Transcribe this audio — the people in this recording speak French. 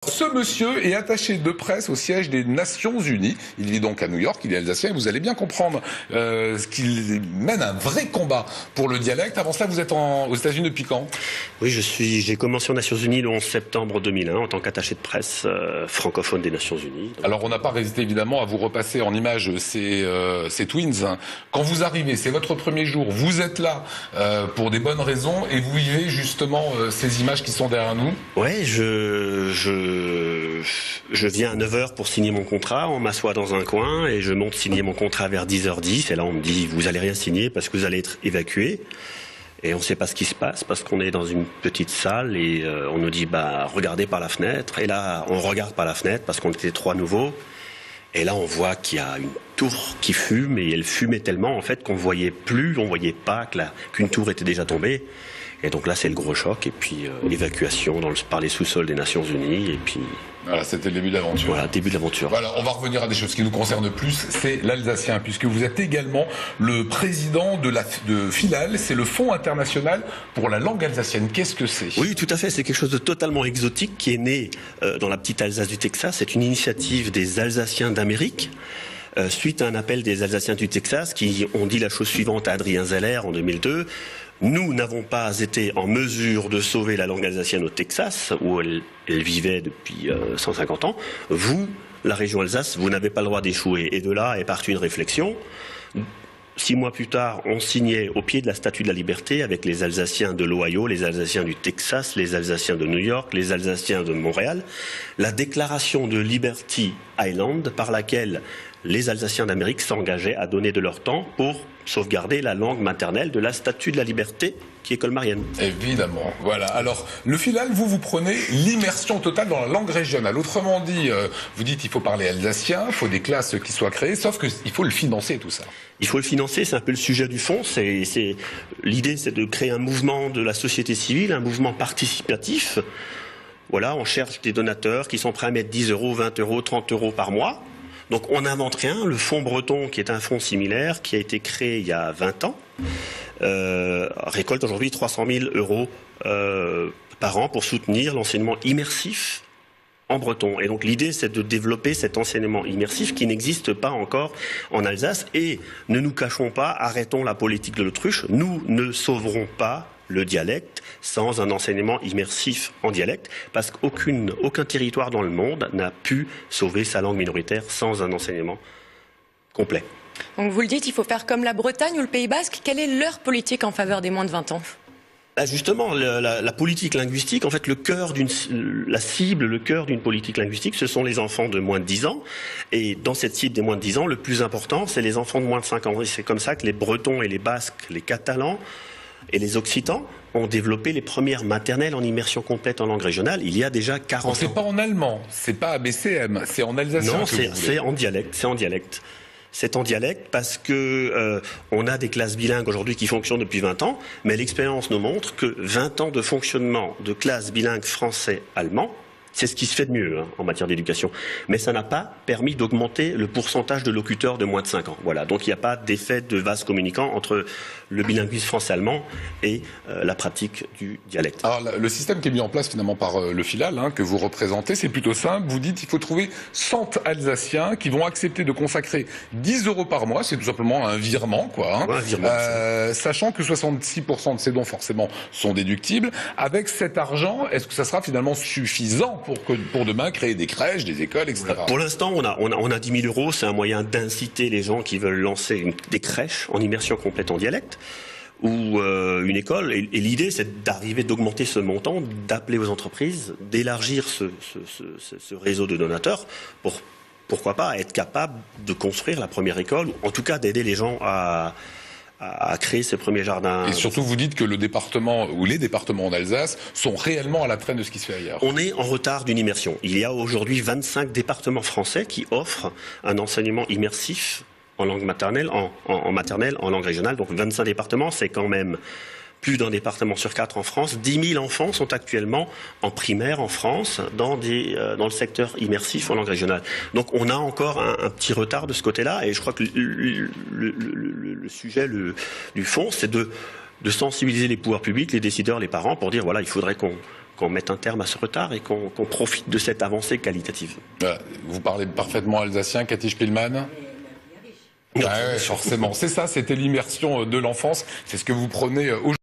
Ce monsieur est attaché de presse au siège des Nations Unies. Il vit donc à New York, il est alsacien. Vous allez bien comprendre qu'il mène un vrai combat pour le dialecte. Avant cela, vous êtes aux États-Unis depuis quand? Oui, j'ai commencé aux Nations Unies le 11 septembre 2001 en tant qu'attaché de presse francophone des Nations Unies. Donc... Alors, on n'a pas résisté évidemment à vous repasser en images ces Twins. Quand vous arrivez, c'est votre premier jour, vous êtes là pour des bonnes raisons et vous vivez justement ces images qui sont derrière nous. Ouais, je viens à 9h pour signer mon contrat, on m'assoit dans un coin et je monte signer mon contrat vers 10h10 et là on me dit vous allez rien signer parce que vous allez être évacué et on ne sait pas ce qui se passe parce qu'on est dans une petite salle et on nous dit bah regardez par la fenêtre et là on regarde par la fenêtre parce qu'on était 3 nouveaux et là on voit qu'il y a une tour qui fume et elle fumait tellement en fait qu'on voyait pas qu'une tour était déjà tombée. Et donc là, c'est le gros choc, et puis évacuation par les sous-sols des Nations Unies, et puis... Voilà, c'était le début de l'aventure. Voilà, début de l'aventure. Voilà, on va revenir à des choses qui nous concernent plus, c'est l'alsacien, puisque vous êtes également le président de FILAL, c'est le Fonds international pour la langue alsacienne. Qu'est-ce que c'est? Oui, tout à fait, c'est quelque chose de totalement exotique qui est né dans la petite Alsace du Texas. C'est une initiative des Alsaciens d'Amérique. Suite à un appel des Alsaciens du Texas qui ont dit la chose suivante à Adrien Zeller en 2002. Nous n'avons pas été en mesure de sauver la langue alsacienne au Texas, où elle vivait depuis 150 ans. Vous, la région Alsace, vous n'avez pas le droit d'échouer. Et de là est partie une réflexion. 6 mois plus tard, on signait au pied de la Statue de la Liberté avec les Alsaciens de l'Ohio, les Alsaciens du Texas, les Alsaciens de New York, les Alsaciens de Montréal, la déclaration de Liberty Island par laquelle les Alsaciens d'Amérique s'engageaient à donner de leur temps pour sauvegarder la langue maternelle de la Statue de la Liberté qui est colmarienne. Évidemment, voilà. Alors, le FILAL, vous prenez l'immersion totale dans la langue régionale. Autrement dit, vous dites qu'il faut parler alsacien, il faut des classes qui soient créées, sauf qu'il faut le financer, tout ça. Il faut le financer, c'est un peu le sujet du fond. L'idée, c'est de créer un mouvement de la société civile, un mouvement participatif. Voilà, on cherche des donateurs qui sont prêts à mettre 10 €, 20 €, 30 € par mois. Donc on n'invente rien. Le fonds breton, qui est un fonds similaire, qui a été créé il y a 20 ans, récolte aujourd'hui 300 000 € par an pour soutenir l'enseignement immersif en breton. Et donc l'idée, c'est de développer cet enseignement immersif qui n'existe pas encore en Alsace. Et ne nous cachons pas, arrêtons la politique de l'autruche, nous ne sauverons pas le dialecte sans un enseignement immersif en dialecte, parce qu'aucun territoire dans le monde n'a pu sauver sa langue minoritaire sans un enseignement complet. Donc vous le dites, il faut faire comme la Bretagne ou le Pays Basque. Quelle est leur politique en faveur des moins de 20 ans? Justement, la politique linguistique, en fait, la cible, le cœur d'une politique linguistique, ce sont les enfants de moins de 10 ans. Et dans cette cible des moins de 10 ans, le plus important, c'est les enfants de moins de 5 ans. Et c'est comme ça que les Bretons et les Basques, les Catalans et les Occitans ont développé les premières maternelles en immersion complète en langue régionale il y a déjà 40 ans. C'est pas en allemand, c'est pas ABCM, c'est en alsacien. Non, c'est en dialecte, c'est en dialecte. C'est en dialecte parce que on a des classes bilingues aujourd'hui qui fonctionnent depuis 20 ans, mais l'expérience nous montre que 20 ans de fonctionnement de classes bilingues français-allemand, c'est ce qui se fait de mieux en matière d'éducation. Mais ça n'a pas permis d'augmenter le pourcentage de locuteurs de moins de 5 ans. Voilà. Donc il n'y a pas d'effet de vase communicant entre le bilinguisme français-allemand et la pratique du dialecte. Alors le système qui est mis en place finalement par le FILAL, que vous représentez, c'est plutôt simple. Vous dites qu'il faut trouver 100 Alsaciens qui vont accepter de consacrer 10 € par mois. C'est tout simplement un virement, quoi. Ouais, un virement, sachant que 66% de ces dons forcément sont déductibles. Avec cet argent, est-ce que ça sera finalement suffisant pour demain créer des crèches, des écoles, etc. Pour l'instant, on a 10 000 €. C'est un moyen d'inciter les gens qui veulent lancer des crèches en immersion complète en dialecte ou une école. Et l'idée, c'est d'augmenter ce montant, d'appeler aux entreprises, d'élargir ce réseau de donateurs pour, pourquoi pas, être capable de construire la première école, ou en tout cas d'aider les gens à créer ces premiers jardins. Et surtout, vous dites que le département ou les départements en Alsace sont réellement à la traîne de ce qui se fait ailleurs. On est en retard d'une immersion. Il y a aujourd'hui 25 départements français qui offrent un enseignement immersif en langue maternelle, en maternelle, en langue régionale. Donc 25 départements, c'est quand même plus d'un département sur 4 en France. 10 000 enfants sont actuellement en primaire en France dans le secteur immersif en langue régionale. Donc on a encore un petit retard de ce côté-là et je crois que le sujet du fond, c'est de sensibiliser les pouvoirs publics, les décideurs, les parents pour dire voilà, il faudrait qu'on qu'on mette un terme à ce retard et qu'on profite de cette avancée qualitative. Vous parlez parfaitement alsacien, Cathy Spielmann. Ah ouais, forcément. C'est ça, c'était l'immersion de l'enfance. C'est ce que vous prenez aujourd'hui.